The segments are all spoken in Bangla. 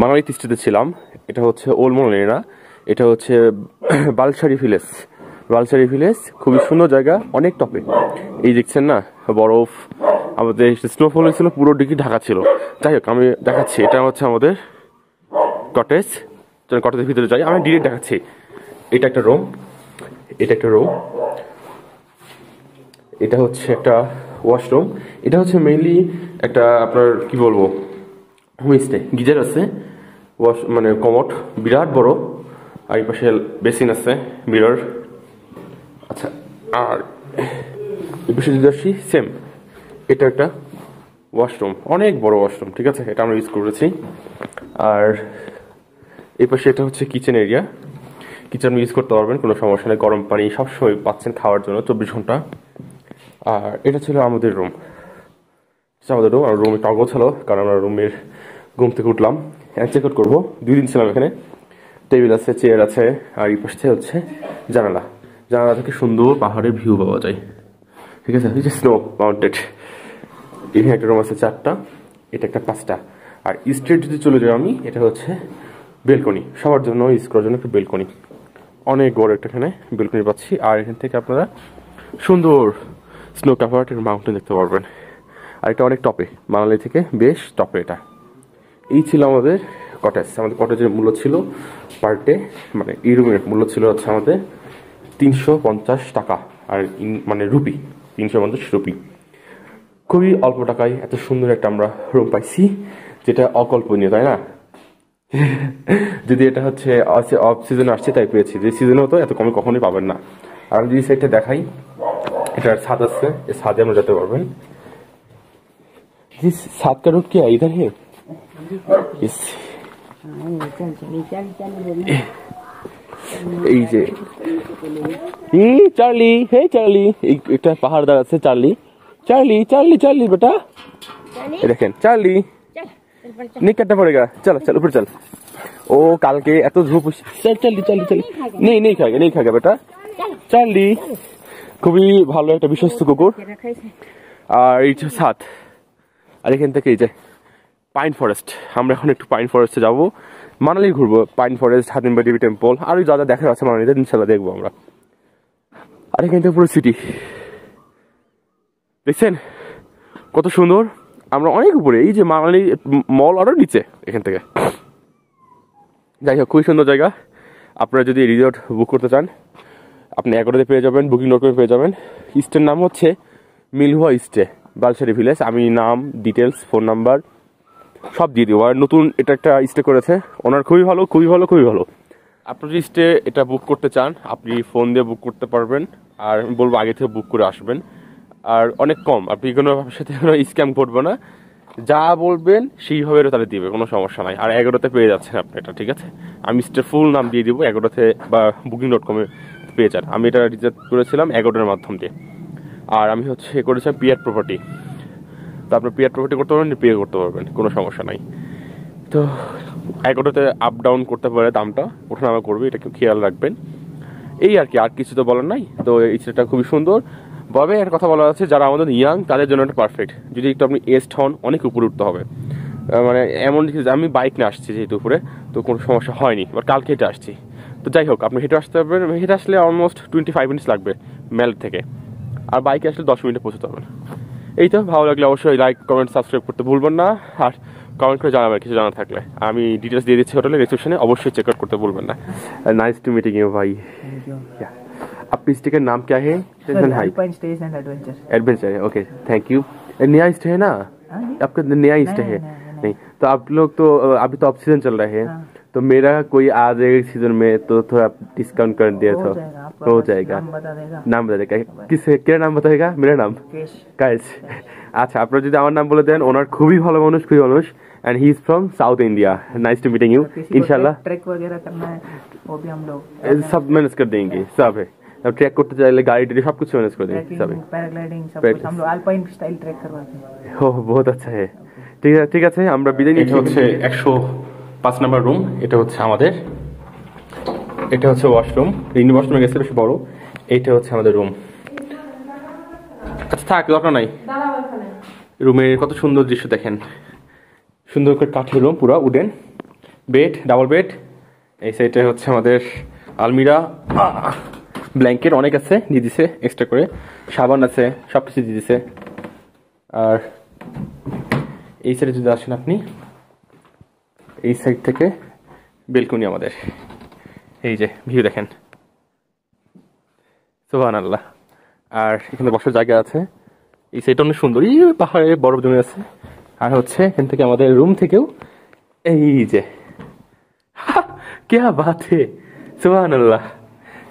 মানালি তিস্তিতে ছিলাম। এটা হচ্ছে ওল্ড মানালি না, এটা হচ্ছে বালসারি ভিলেজ। বালসারি ভিলেজ খুবই সুন্দর জায়গা, অনেক টপে। এই দেখছেন না বরফ, আমাদের স্নোফল হয়েছিল, পুরো ডিগ্রি ঢাকা ছিল। যাই হোক আমি দেখাচ্ছি, এটা হচ্ছে আমাদের কটেজ। কটেজের ভিতরে যাই, আমি ডিরেক্ট দেখাচ্ছি। এটা একটা রুম, এটা একটা রুম, এটা হচ্ছে একটা ওয়াশরুম। এটা হচ্ছে মেইনলি একটা আপনার কি বলবো হোমস্টে। গিজার আছে, ওয়াশ মানে কমোড বিরাট বড়, আর এই পাশে বেসিন আছে, মিরর। আচ্ছা, আর এই পাশে যদি আসি সেম, এটা একটা ওয়াশরুম, অনেক বড় ওয়াশরুম, ঠিক আছে, এটা আমরা ইউজ করেছি। আর এই পাশে এটা হচ্ছে কিচেন এরিয়া, কিচেন ইউজ করতে পারবেন, কোনো সমস্যা নেই। গরম পানি সবসময় পাচ্ছেন খাওয়ার জন্য 24 ঘন্টা। আর এটা ছিল আমাদের রুম, আমাদের রুম। আর রুম একটু অগোছালো, কারণ আমরা রুমের ঘুম থেকে উঠলাম, চেক আউট করবো। 2 দিন ছিলাম এখানে। টেবিল আছে, চেয়ার আছে, আর এই পাশে হচ্ছে জানালা। জানালা থেকে সুন্দর পাহাড়ের ভিউ পাওয়া যায়, ঠিক আছে, স্নো মাউন্টেড। এখানে একটা রুম আছে 4টা, এটা একটা 5টা। আর স্ট্রেট যদি চলে যাই আমি, এটা হচ্ছে বেলকনি, সবার জন্য ইউজ করার জন্য একটা বেলকনি, অনেক বড় একটা এখানে বেলকনি পাচ্ছি। আর এখান থেকে আপনারা সুন্দর স্নো কাভার্ড মাউন্টেন দেখতে পারবেন। আর এটা অনেক টপে, মানালি থেকে বেশ টপে এটা। এই ছিল আমাদের কটেজ। আমাদের কটেজের মূল্য ছিল পার ডে, মানে এই রুমের মূল্য ছিল হচ্ছে আমাদের 350 টাকা, আর মানে রুপি 350 রুপি। খুবই অল্প টাকায় এত সুন্দর একটা আমরা রুম পাইছি, যেটা অকল্পনীয়, তাই না? যদি এটা হচ্ছে অফ সিজনে আসছে তাই পেয়েছি, যে সিজনে হতো এত কমে কখনোই পাবেন না। আর আমি যদি সাইডটা দেখাই, এটার ছাদ আছে, এই ছাদে আমরা যেতে পারবেন। ছাদ का रुख क्या इधर है? এই যে চার্লি, হে চার্লি, একটা পাহাড় দাঁড়াচ্ছে, চার্লি চার্লি চার্লি চার্লি बेटा, দেখেন চার্লি नहीं कटना पड़ेगा, चल चल ऊपर चल। ओ काल के এত ধূপ, চল চার্লি চার্লি চার্লি, नहीं खाएगा बेटा, চার্লি। খুবই ভালো একটা বিশ্বস্ত কুকুর। আর এই যে ছাদ, আর এখান থেকে এই যে পাইন ফরেস্ট। আমরা এখন একটু পাইন ফরেস্টে যাবো, মানালি ঘুরবো। পাইন ফরেস্ট, হাতিমবা দেবী টেম্পল, আর যা যা দেখার আছে মানালিতে ইনশাল্লাহ দেখবো আমরা। আর এখান থেকে পুরো সিটি দেখছেন কত সুন্দর। আমরা অনেক উপরে, এই যে মানালি মল আরো নিচে এখান থেকে। যাই হোক, খুবই সুন্দর জায়গা। আপনারা যদি রিসর্ট বুক করতে চান, আপনি 11তে পেয়ে যাবেন, বুকিং.com পেয়ে যাবেন। স্টের নাম হচ্ছে মিলহুয়া স্টে, বালসারি ভিলেজ। আমি নাম, ডিটেলস, ফোন নাম্বার সব দিয়ে দিব। আর নতুন এটা একটা স্টে করেছে ওনার, খুবই ভালো, খুবই ভালো, খুবই ভালো। আপনি যদি স্টে এটা বুক করতে চান, আপনি ফোন দিয়ে বুক করতে পারবেন। আর বলবো আগে থেকে বুক করে আসবেন। আর অনেক কম, আপনি কোনো সাথে কোনো স্ক্যাম করবো না, যা বলবেন সেইভাবে তাহলে দিবে, কোনো সমস্যা নাই। আর 11তে পেয়ে যাচ্ছেন আপনি এটা, ঠিক আছে। আমি স্টের ফুল নাম দিয়ে দিব 11তে, বা বুকিং.com পেয়ে যান। আমি এটা রিজার্ভ করেছিলাম 11টার মাধ্যম দিয়ে। আর আমি হচ্ছে করেছিলাম পিয়ার প্রপার্টি, তো আপনার পিয়ার প্রপার্টি করতে পারবেন, পে করতে পারবেন, কোনো সমস্যা নাই। তো 11টাতে আপ ডাউন করতে পারে দামটা, ওঠানামা করবে, এটা কেউ খেয়াল রাখবেন। এই আর কি, আর কিছু তো বলার নাই। তো এই ছেলেটা খুবই সুন্দর। তবে একটা কথা বলা আছে, যারা আমাদের ইয়াং তাদের জন্য এটা পারফেক্ট। যদি একটু আপনি এজড হন, অনেক উপরে উঠতে হবে। মানে এমন আমি বাইক নিয়ে আসছি যেহেতু উপরে, তো কোনো সমস্যা হয়নি। এবার কালকে হেঁটে আসছি, তো যাই হোক, আপনি হেঁটে আসতে পারবেন। হেঁটে আসলে অলমোস্ট 25 মিনিটস লাগবে মেল থেকে, আর বাইকে আসলে 10 মিনিটে পৌঁছতে পারবেন। এই তো, ভালো লাগলে অবশ্যই লাইক, কমেন্ট, সাবস্ক্রাইব করতে ভুলবেন না। আর কমেন্ট করে জানাবেন কিছু জানা থাকলে। আমি ডিটেলস দিয়ে দিচ্ছি হোটেলের রিসেপশনে, অবশ্যই চেক আউট করতে ভুলবেন না। नाइस टू मीटिंग यू भाई। आपकी स्टे का नाम क्या है? Alpine stage and adventure. Adventure है, ओके, थैंक यू। नया स्टे है ना आपका? नया स्टे है? नहीं, तो आप लोग तो अभी तो ऑफ सीजन चल रहे हैं, तो मेरा कोई आ जाएगा सीजन में तो थोड़ा डिस्काउंट कर दिया तो हो जाएगा। नाम बता देगा, किस क्या नाम बताएगा? मेरा नाम কায়েস। আচ্ছা, আপনারা যদি আমার নাম বলে দেন, ওনার খুবই ভালো মানুষ, খুবই মানুষ। And he is from south India. Nice to meeting you. इंशाल्लाह ट्रैक वगैरह करना है वो भी हम लोग सब मैनेज कर देंगे, सब है। अब ट्रैक करते चाहे गाड़ी सब कुछ मैनेज कर देंगे, सब है। पैराग्लाइडिंग सब कुछ हम लोग अल्पाइन स्टाइल ट्रैक करवाते हैं। हो बहुत अच्छा है। ঠিক আছে, আমরা বিদায় নিচ্ছি। এটা হচ্ছে 105 নম্বর রুম। এটা হচ্ছে আমাদের, এটা হচ্ছে ওয়াশরুম। ইন্ডিয়ান ওয়াশরুমে গেছে বেশ বড়। এইটা হচ্ছে আমাদের রুম। আচ্ছা থাক, দরকার নাই। রুমের কত সুন্দর দৃশ্য দেখেন, সুন্দর করে কাঠের রুম, পুরো উডেন। Bed, double bed. এই সাইডে হচ্ছে আমাদের আলমিরা, ব্ল্যাঙ্কেট অনেক আছে, দিয়ে দিছে এক্সট্রা করে, সাবান আছে, সব কিছু দিয়ে দিছে। আর এই সাইডে যদি আসেন আপনি, এই সাইড থেকে বেলকনি আমাদের, এই যে ভিউ দেখেন, সুবহানাল্লাহ। আর এখানে বসার জায়গা আছে, এই সাইডটা অনেক সুন্দর, এই পাহাড়ে বরফ জমে আছে। আর হচ্ছে এখান থেকে আমাদের রুম থেকেও এই যে क्या बात है, সুবহানাল্লাহ।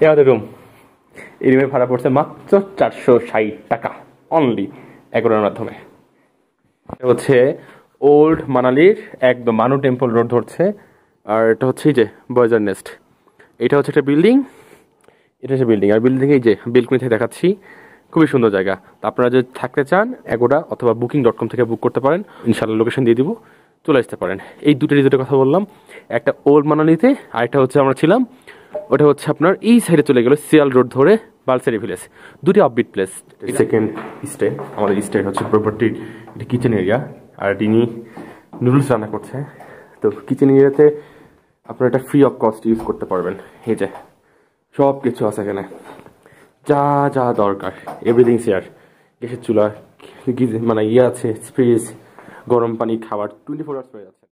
এই আমাদের রুম, এই রুমের ভাড়া পড়ছে মাত্র 460 টাকা অনলি, এগারোর মাধ্যমে। হচ্ছে ওল্ড মানালির একদম মানু টেম্পল রোড ধরছে। আর এটা হচ্ছে এই যে বয়েজার নেস্ট, এটা হচ্ছে একটা বিল্ডিং, এটা হচ্ছে বিল্ডিং। আর বিল্ডিং এই যে বেলকনি থেকে দেখাচ্ছি, খুবই সুন্দর জায়গা। তো আপনারা যদি থাকতে চান অ্যাগোডা অথবা booking.com থেকে বুক করতে পারেন, ইনশাল্লাহ লোকেশন দিয়ে দিব, চলে আসতে পারেন। এই দুটো রিসোর্টের কথা বললাম, একটা ওল্ড মানালিতে, আর একটা হচ্ছে আমরা ছিলাম, ওটা হচ্ছে আপনার এই সাইডে চলে গেল সিয়াল রোড ধরে বালসেরি ভিলেজ, দুটি আপবিট প্লেস। সেকেন্ড স্টে, আমাদের স্টে হচ্ছে প্রপার্টির এটা কিচেন এরিয়া। আর তিনি নুডলস রান্না করছে, তো কিচেন এরিয়াতে আপনারা এটা ফ্রি অফ কস্ট ইউজ করতে পারবেন। এই যে সব কিছু আছে এখানে, যা যা দরকার এভরিথিং শেয়ার। গ্যাসের চুলা, মানে ইয়ে আছে, ফ্রিজ, গরম পানি, খাবার 24 আওয়ার্স হয়ে যাচ্ছে।